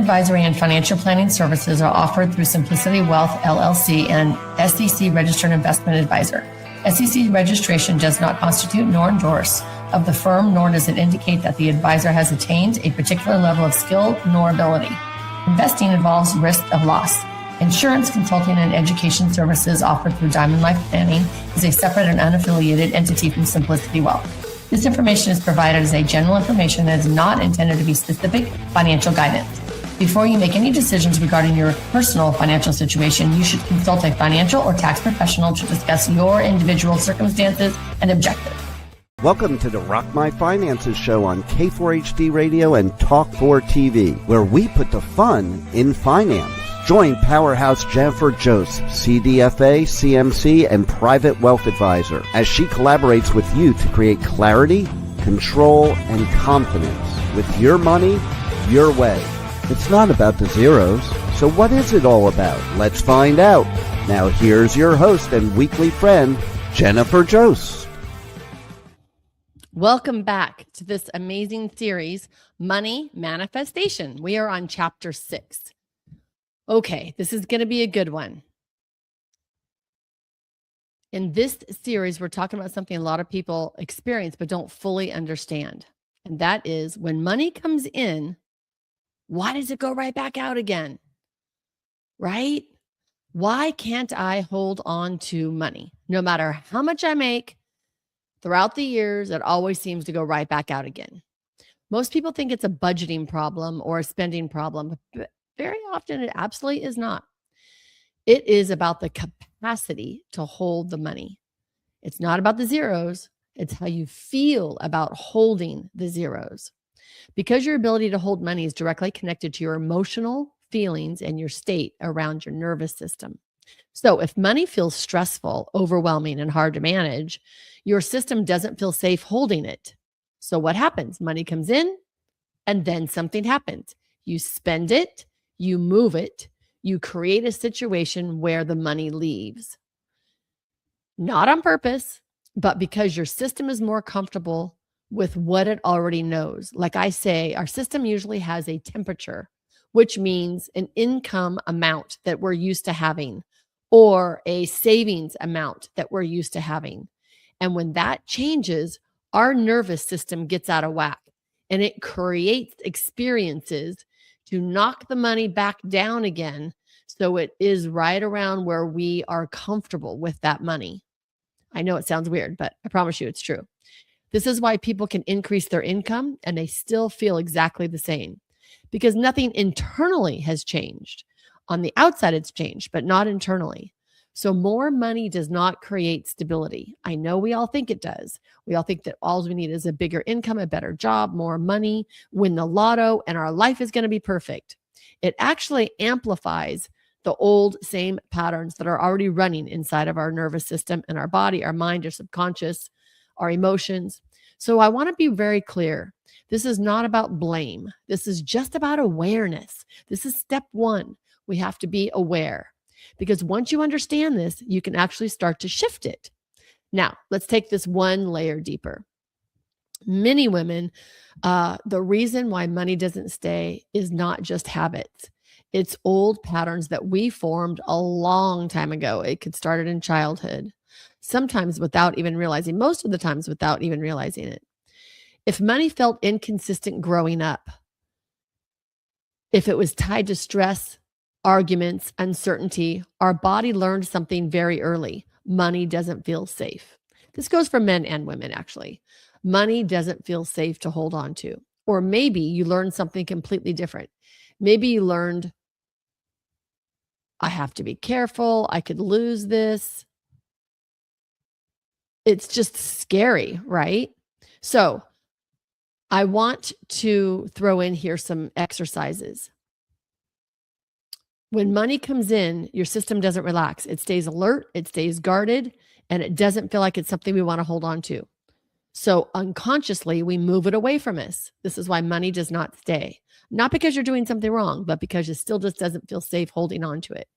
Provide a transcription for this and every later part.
advisory and financial planning services are offered through Simplicity Wealth, LLC, and SEC Registered Investment Advisor. SEC registration does not constitute nor endorse of the firm, nor does it indicate that the advisor has attained a particular level of skill nor ability. Investing involves risk of loss. Insurance, consulting, and education services offered through Diamond Life Planning is a separate and unaffiliated entity from Simplicity Wealth. This information is provided as a general information and is not intended to be specific financial guidance. Before you make any decisions regarding your personal financial situation, you should consult a financial or tax professional to discuss your individual circumstances and objectives. Welcome to the Rock My Finances show on K4HD Radio and Talk4 TV, where we put the fun in finance. Join Powerhouse Jennifer Jose, CDFA, CMC, and Private Wealth Advisor, as she collaborates with you to create clarity, control, and confidence with your money, your way. It's not about the zeros, so what is it all about? Let's find out. Now here's your host and weekly friend, Jennifer Jose. Welcome back to this amazing series, Money Manifestation. We are on chapter 6. Okay, this is going to be a good one. In this series, we're talking about something a lot of people experience but don't fully understand. And that is when money comes in, why does it go right back out again? Right? Why can't I hold on to money? No matter how much I make throughout the years, it always seems to go right back out again. Most people think it's a budgeting problem or a spending problem, but very often it absolutely is not. It is about the capacity to hold the money. It's not about the zeros. It's how you feel about holding the zeros. Because your ability to hold money is directly connected to your emotional feelings and your state around your nervous system. So if money feels stressful, overwhelming, and hard to manage, your system doesn't feel safe holding it. So what happens? Money comes in and then something happens. You spend it, you move it, you create a situation where the money leaves. Not on purpose, but because your system is more comfortable with what it already knows. Like I say, our system usually has a temperature, which means an income amount that we're used to having or a savings amount that we're used to having. And when that changes, our nervous system gets out of whack and it creates experiences to knock the money back down again. So it is right around where we are comfortable with that money. I know it sounds weird, but I promise you it's true. This is why people can increase their income and they still feel exactly the same because nothing internally has changed. On the outside, it's changed, but not internally. So more money does not create stability. I know we all think it does. We all think that all we need is a bigger income, a better job, more money, win the lotto, and our life is going to be perfect. It actually amplifies the old same patterns that are already running inside of our nervous system and our body, our mind, our subconscious, our emotions. So I want to be very clear. This is not about blame. This is just about awareness. This is step one. We have to be aware because once you understand this, you can actually start to shift it. Now, let's take this one layer deeper. Many women, the reason why money doesn't stay is not just habits. It's old patterns that we formed a long time ago. It could start in childhood. Sometimes without even realizing, most of the times without even realizing it. If money felt inconsistent growing up, if it was tied to stress, arguments, uncertainty, our body learned something very early. Money doesn't feel safe. This goes for men and women, actually. Money doesn't feel safe to hold on to. Or maybe you learned something completely different. Maybe you learned, I have to be careful. I could lose this. It's just scary, right? So I want to throw in here some exercises. When money comes in, your system doesn't relax. It stays alert, it stays guarded, and it doesn't feel like it's something we want to hold on to. So unconsciously, we move it away from us. This is why money does not stay. Not because you're doing something wrong, but because it still just doesn't feel safe holding on to it.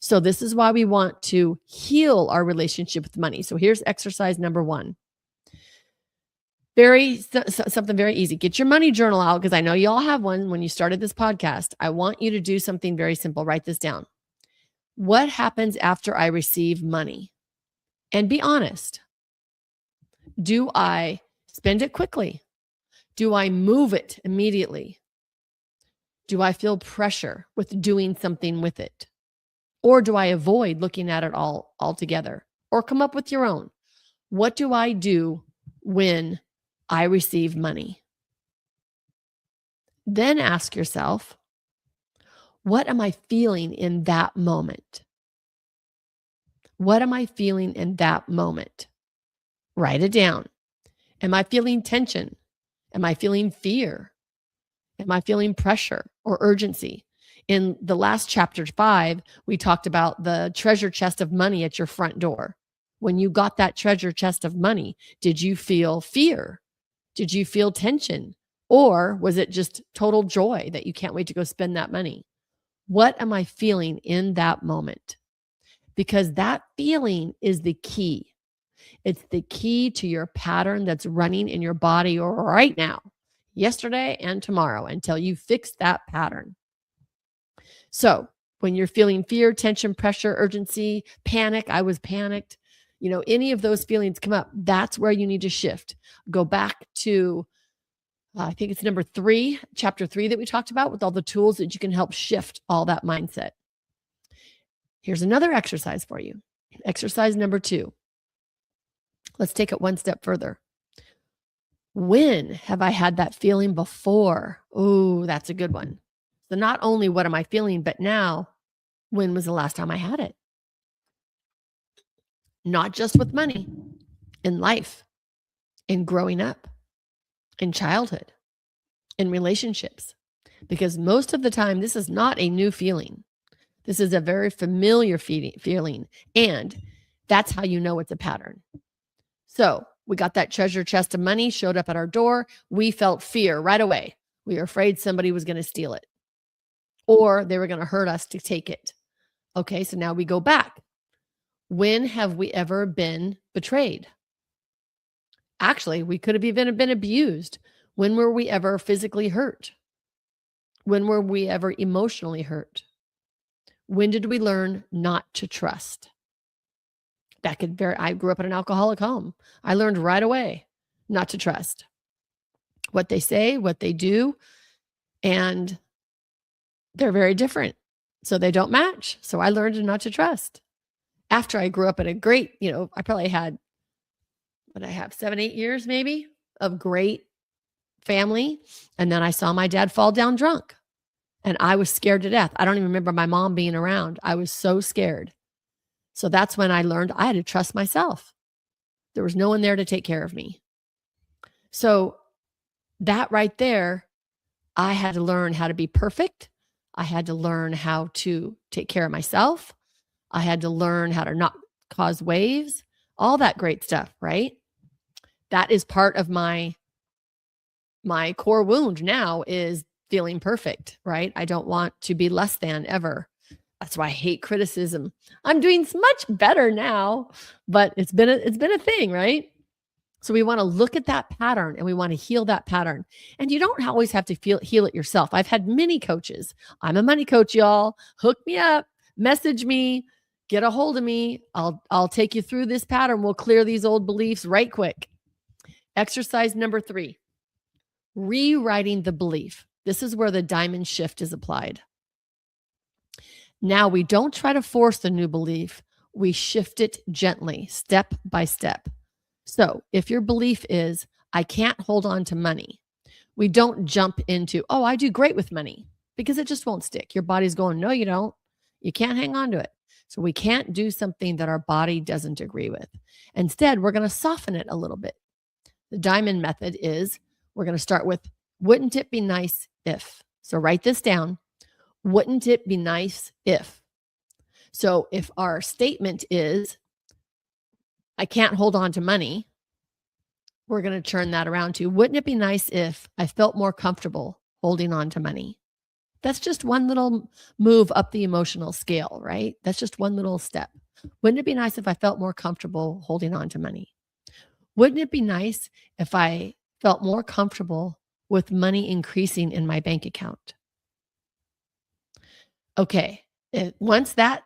So this is why we want to heal our relationship with money. So here's exercise number 1. something very easy. Get your money journal out, because I know you all have one when you started this podcast. I want you to do something very simple. Write this down. What happens after I receive money? And be honest. Do I spend it quickly? Do I move it immediately? Do I feel pressure with doing something with it? Or do I avoid looking at it all altogether? Or come up with your own. What do I do when I receive money? Then ask yourself, what am I feeling in that moment? What am I feeling in that moment? Write it down. Am I feeling tension? Am I feeling fear? Am I feeling pressure or urgency? In the last chapter 5, we talked about the treasure chest of money at your front door. When you got that treasure chest of money, did you feel fear? Did you feel tension? Or was it just total joy that you can't wait to go spend that money? What am I feeling in that moment? Because that feeling is the key. It's the key to your pattern that's running in your body right now, yesterday and tomorrow, until you fix that pattern. So when you're feeling fear, tension, pressure, urgency, panic, I was panicked, any of those feelings come up, that's where you need to shift. Go back to, I think it's chapter 3 that we talked about, with all the tools that you can help shift all that mindset. Here's another exercise for you. Exercise number 2. Let's take it one step further. When have I had that feeling before? Oh, that's a good one. So not only what am I feeling, but now, when was the last time I had it? Not just with money, in life, in growing up, in childhood, in relationships. Because most of the time, this is not a new feeling. This is a very familiar feeling. And that's how you know it's a pattern. So we got that treasure chest of money, showed up at our door. We felt fear right away. We were afraid somebody was going to steal it, or they were going to hurt us to take it. Okay, so now we go back. When have we ever been betrayed? Actually, we could have even been abused. When were we ever physically hurt? When were we ever emotionally hurt? When did we learn not to trust? I grew up in an alcoholic home. I learned right away not to trust what they say, what they do, and they're very different. So they don't match. So I learned not to trust. After I grew up in a great, I probably had, 7-8 years maybe of great family. And then I saw my dad fall down drunk, and I was scared to death. I don't even remember my mom being around. I was so scared. So that's when I learned I had to trust myself. There was no one there to take care of me. So that right there, I had to learn how to be perfect. I had to learn how to take care of myself. I had to learn how to not cause waves, all that great stuff, right? That is part of my core wound now, is feeling perfect, right? I don't want to be less than ever. That's why I hate criticism. I'm doing much better now, but it's been a thing, right? So we want to look at that pattern, and we want to heal that pattern. And you don't always have to heal it yourself. I've had many coaches. I'm a money coach, y'all. Hook me up, message me, get a hold of me. I'll take you through this pattern. We'll clear these old beliefs right quick. Exercise number 3, rewriting the belief. This is where the diamond shift is applied. Now we don't try to force the new belief. We shift it gently, step by step. So if your belief is, I can't hold on to money, we don't jump into, oh, I do great with money, because it just won't stick. Your body's going, no, you don't. You can't hang on to it. So we can't do something that our body doesn't agree with. Instead, we're going to soften it a little bit. The diamond method is, we're going to start with, wouldn't it be nice if? So write this down. Wouldn't it be nice if? So if our statement is, I can't hold on to money, we're going to turn that around to, wouldn't it be nice if I felt more comfortable holding on to money? That's just one little move up the emotional scale, right? That's just one little step. Wouldn't it be nice if I felt more comfortable holding on to money? Wouldn't it be nice if I felt more comfortable with money increasing in my bank account. Okay, once that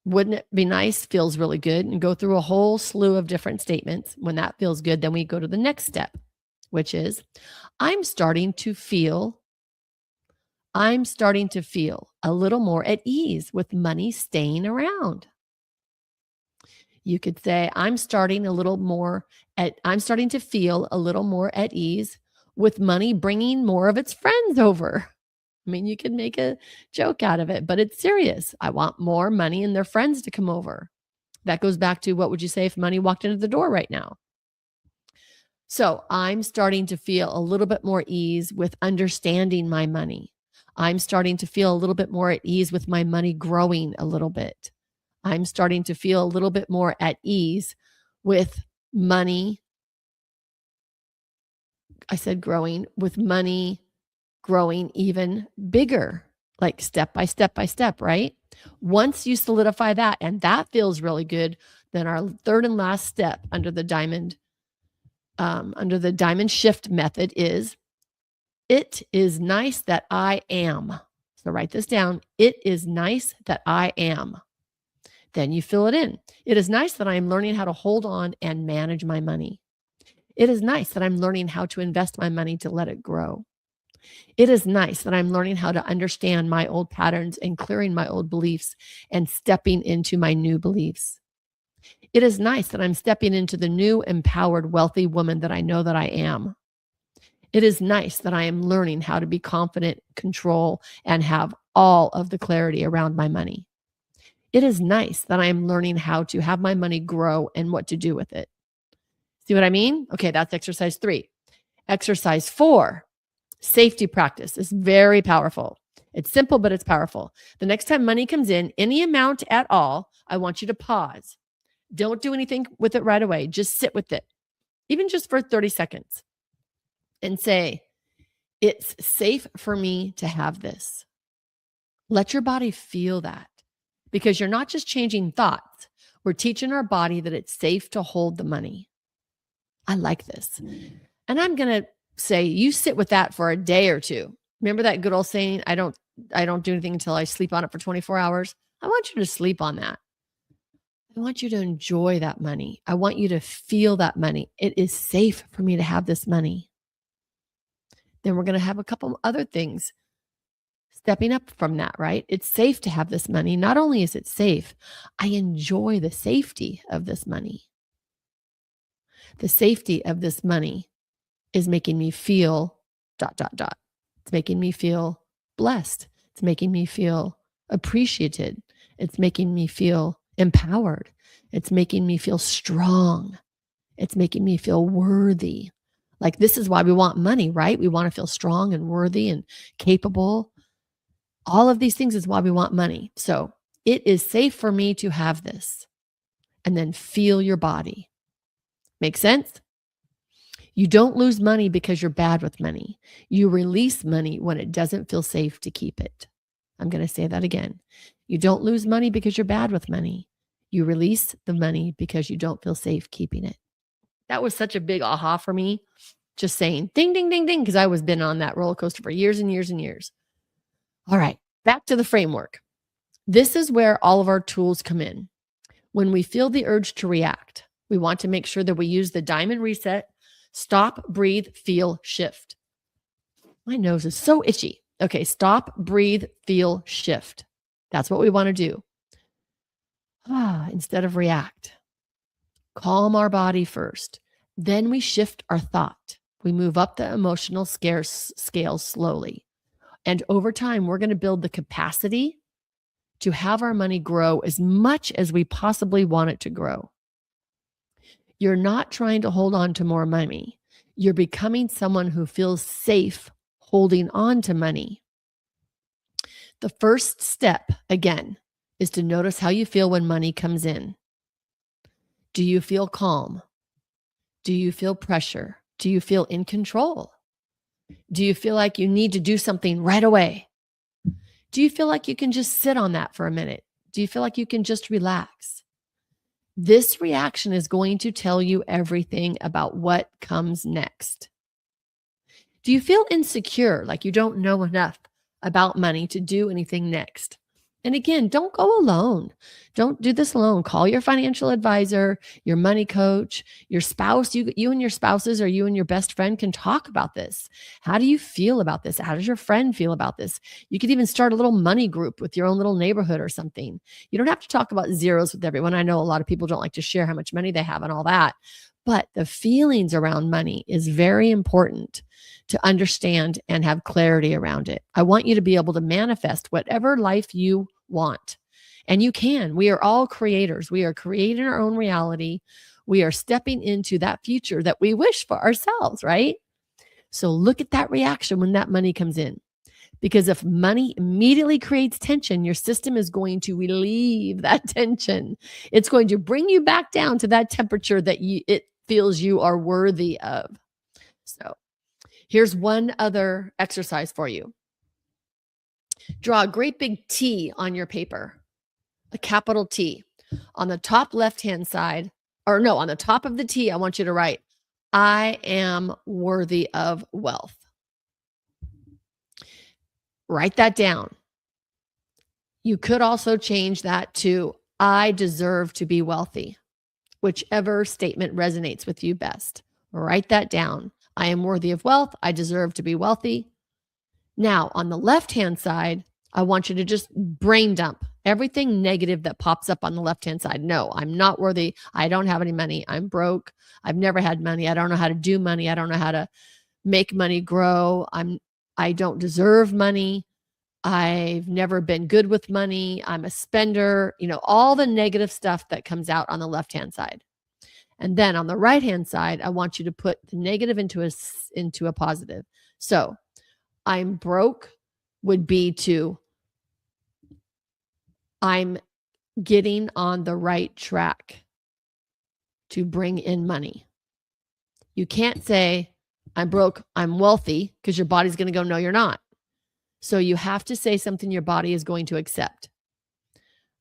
wouldn't it be nice feels really good and go through a whole slew of different statements. When that feels good, then we go to the next step, which is I'm starting to feel a little more at ease with money staying around. You could say, I'm starting to feel a little more at ease with money bringing more of its friends over. I mean, you can make a joke out of it, but it's serious. I want more money and their friends to come over. That goes back to what would you say if money walked into the door right now? So I'm starting to feel a little bit more ease with understanding my money. I'm starting to feel a little bit more at ease with my money growing a little bit. I'm starting to feel a little bit more at ease with money. I said growing, with money growing even bigger, like step by step by step, right? Once you solidify that, and that feels really good, then our third and last step under the diamond shift method is, it is nice that I am. So write this down. It is nice that I am. Then you fill it in. It is nice that I am learning how to hold on and manage my money. It is nice that I'm learning how to invest my money to let it grow. It is nice that I'm learning how to understand my old patterns and clearing my old beliefs and stepping into my new beliefs. It is nice that I'm stepping into the new, empowered, wealthy woman that I know that I am. It is nice that I am learning how to be confident, control, and have all of the clarity around my money. It is nice that I am learning how to have my money grow and what to do with it. See what I mean? Okay, that's exercise 3. Exercise 4, safety practice, is very powerful. It's simple, but it's powerful. The next time money comes in, any amount at all, I want you to pause. Don't do anything with it right away. Just sit with it, even just for 30 seconds, and say, it's safe for me to have this. Let your body feel that, because you're not just changing thoughts. We're teaching our body that it's safe to hold the money. I like this. And I'm going to say, you sit with that for a day or two. Remember that good old saying, I don't do anything until I sleep on it for 24 hours. I want you to sleep on that. I want you to enjoy that money. I want you to feel that money. It is safe for me to have this money. Then we're going to have a couple other things stepping up from that, right? It's safe to have this money. Not only is it safe, I enjoy the safety of this money. The safety of this money is making me feel ... It's making me feel blessed. It's making me feel appreciated. It's making me feel empowered. It's making me feel strong. It's making me feel worthy. Like, this is why we want money, right? We want to feel strong and worthy and capable. All of these things is why we want money. So it is safe for me to have this. And then feel your body. Make sense? You don't lose money because you're bad with money. You release money when it doesn't feel safe to keep it. I'm going to say that again. You don't lose money because you're bad with money. You release the money because you don't feel safe keeping it. That was such a big aha for me. Just saying ding, ding, ding, ding, because I was been on that roller coaster for years and years and years. All right, back to the framework. This is where all of our tools come in. When we feel the urge to react, we want to make sure that we use the diamond reset. Stop, breathe, feel, shift. My nose is so itchy. Okay, stop, breathe, feel, shift. That's what we want to do. Instead of react. Calm our body first. Then we shift our thought. We move up the emotional scale slowly. And over time, we're going to build the capacity to have our money grow as much as we possibly want it to grow. You're not trying to hold on to more money. You're becoming someone who feels safe holding on to money. The first step, again, is to notice how you feel when money comes in. Do you feel calm? Do you feel pressure? Do you feel in control? Do you feel like you need to do something right away? Do you feel like you can just sit on that for a minute? Do you feel like you can just relax? This reaction is going to tell you everything about what comes next. Do you feel insecure, like you don't know enough about money to do anything next? And again, don't go alone. Don't do this alone. Call your financial advisor, your money coach, your spouse. You and your spouses or you and your best friend can talk about this. How do you feel about this? How does your friend feel about this? You could even start a little money group with your own little neighborhood or something. You don't have to talk about zeros with everyone. I know a lot of people don't like to share how much money they have and all that, but the feelings around money is very important to understand and have clarity around it. I want you to be able to manifest whatever life you want. And you can. We are all creators. We are creating our own reality. We are stepping into that future that we wish for ourselves, right? So look at that reaction when that money comes in. Because if money immediately creates tension, your system is going to relieve that tension. It's going to bring you back down to that temperature that it feels you are worthy of. So here's one other exercise for you. Draw a great big T on your paper, a capital T. On the top left-hand side, or no, on the top of the T, I want you to write, I am worthy of wealth. Write that down. You could also change that to, I deserve to be wealthy, whichever statement resonates with you best. Write that down. I am worthy of wealth. I deserve to be wealthy. Now, on the left-hand side, I want you to just brain dump everything negative that pops up on the left-hand side. No, I'm not worthy. I don't have any money. I'm broke. I've never had money. I don't know how to do money. I don't know how to make money grow. I don't deserve money. I've never been good with money. I'm a spender. All the negative stuff that comes out on the left-hand side. And then on the right-hand side, I want you to put the negative into a positive. So I'm broke would be to, I'm getting on the right track to bring in money. You can't say, I'm broke, I'm wealthy, because your body's going to go, no, you're not. So you have to say something your body is going to accept.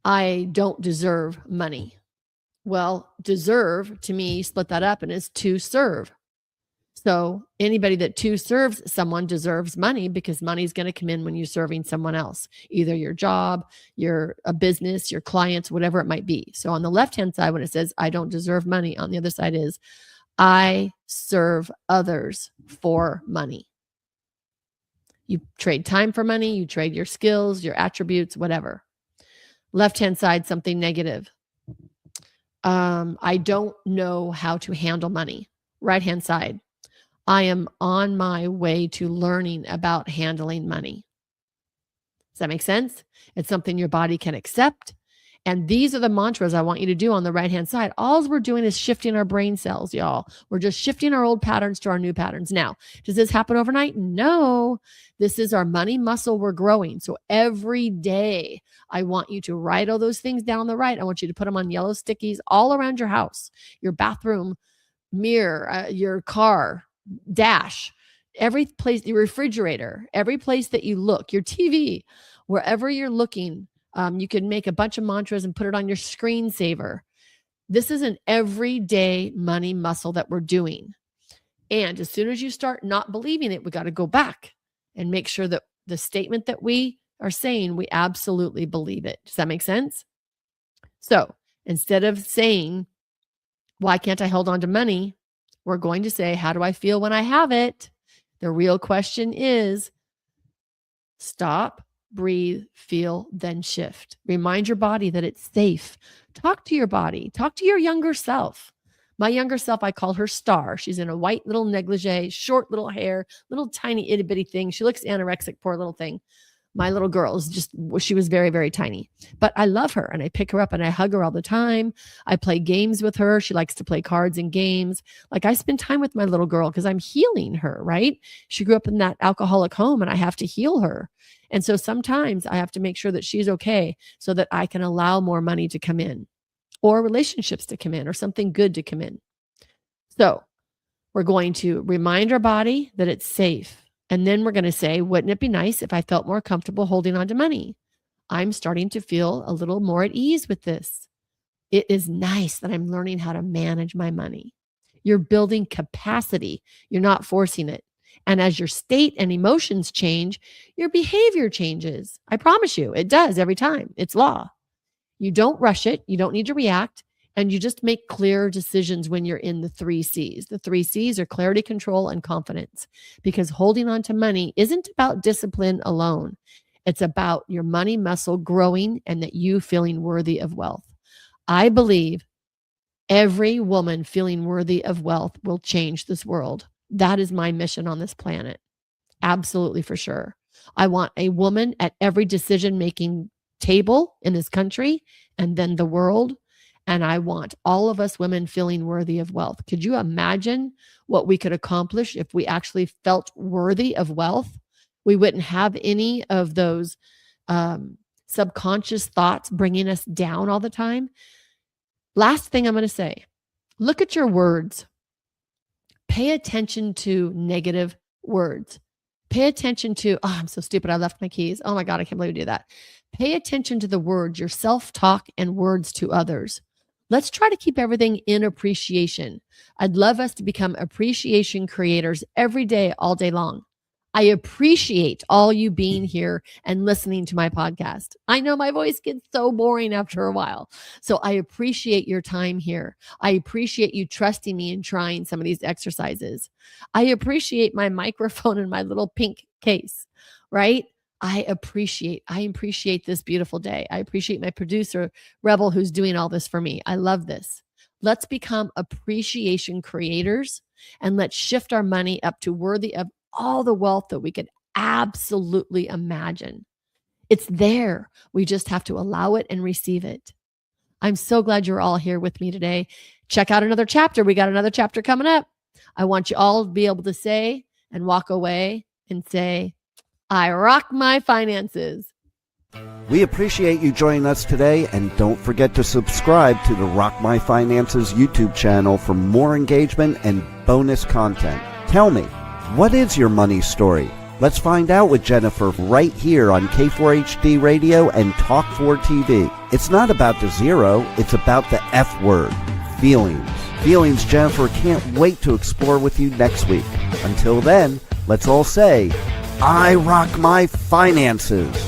I don't deserve money. Well, deserve to me, split that up and is to serve. So anybody that to serves someone deserves money, because money is going to come in when you're serving someone else, either your job, a business, your clients, whatever it might be. So on the left-hand side, when it says, I don't deserve money, on the other side is, I serve others for money. You trade time for money, you trade your skills, your attributes, whatever. Left-hand side, something negative. I don't know how to handle money. Right-hand side, I am on my way to learning about handling money. Does that make sense? It's something your body can accept. And these are the mantras I want you to do on the right-hand side. All we're doing is shifting our brain cells, y'all. We're just shifting our old patterns to our new patterns. Now, does this happen overnight? No. This is our money muscle we're growing. So every day, I want you to write all those things down on the right. I want you to put them on yellow stickies all around your house, your bathroom, mirror, your car, dash, every place, your refrigerator, every place that you look, your TV, wherever you're looking. You can make a bunch of mantras and put it on your screensaver. This is an everyday money muscle that we're doing. And as soon as you start not believing it, we got to go back and make sure that the statement that we are saying, we absolutely believe it. Does that make sense? So instead of saying, why can't I hold on to money? We're going to say, how do I feel when I have it? The real question is, stop, breathe, feel, then shift. Remind your body that it's safe. Talk to your body. Talk to your younger self. My younger self, I call her Star. She's in a white little negligee, short little hair, little tiny itty bitty thing. She looks anorexic, poor little thing. My little girl she was very, very tiny, but I love her and I pick her up and I hug her all the time. I play games with her. She likes to play cards and games. Like, I spend time with my little girl because I'm healing her, right? She grew up in that alcoholic home and I have to heal her. And so sometimes I have to make sure that she's okay so that I can allow more money to come in, or relationships to come in, or something good to come in. So we're going to remind our body that it's safe. And then we're going to say, wouldn't it be nice if I felt more comfortable holding on to money? I'm starting to feel a little more at ease with this. It is nice that I'm learning how to manage my money. You're building capacity. You're not forcing it. And as your state and emotions change, your behavior changes. I promise you, it does every time. It's law. You don't rush it. You don't need to react. And you just make clear decisions when you're in the 3 C's. The 3 C's are clarity, control, and confidence. Because holding on to money isn't about discipline alone. It's about your money muscle growing and that you feeling worthy of wealth. I believe every woman feeling worthy of wealth will change this world. That is my mission on this planet. Absolutely, for sure. I want a woman at every decision-making table in this country and then the world. And I want all of us women feeling worthy of wealth. Could you imagine what we could accomplish if we actually felt worthy of wealth? We wouldn't have any of those subconscious thoughts bringing us down all the time. Last thing I'm going to say, look at your words. Pay attention to negative words. Pay attention to, oh, I'm so stupid, I left my keys. Oh my God, I can't believe I do that. Pay attention to the words, your self-talk and words to others. Let's try to keep everything in appreciation. I'd love us to become appreciation creators every day, all day long. I appreciate all you being here and listening to my podcast. I know my voice gets so boring after a while. So I appreciate your time here. I appreciate you trusting me and trying some of these exercises. I appreciate my microphone and my little pink case, right? I appreciate this beautiful day. I appreciate my producer, Rebel, who's doing all this for me. I love this. Let's become appreciation creators and let's shift our money up to worthy of all the wealth that we could absolutely imagine. It's there. We just have to allow it and receive it. I'm so glad you're all here with me today. Check out another chapter. We got another chapter coming up. I want you all to be able to say and walk away and say, I rock my finances. We appreciate you joining us today, and don't forget to subscribe to the Rock My Finances YouTube channel for more engagement and bonus content. Tell me, what is your money story? Let's find out with Jennifer right here on K4HD Radio and Talk4 TV. It's not about the zero, it's about the F word, feelings. Feelings Jennifer can't wait to explore with you next week. Until then, let's all say, I rock my finances.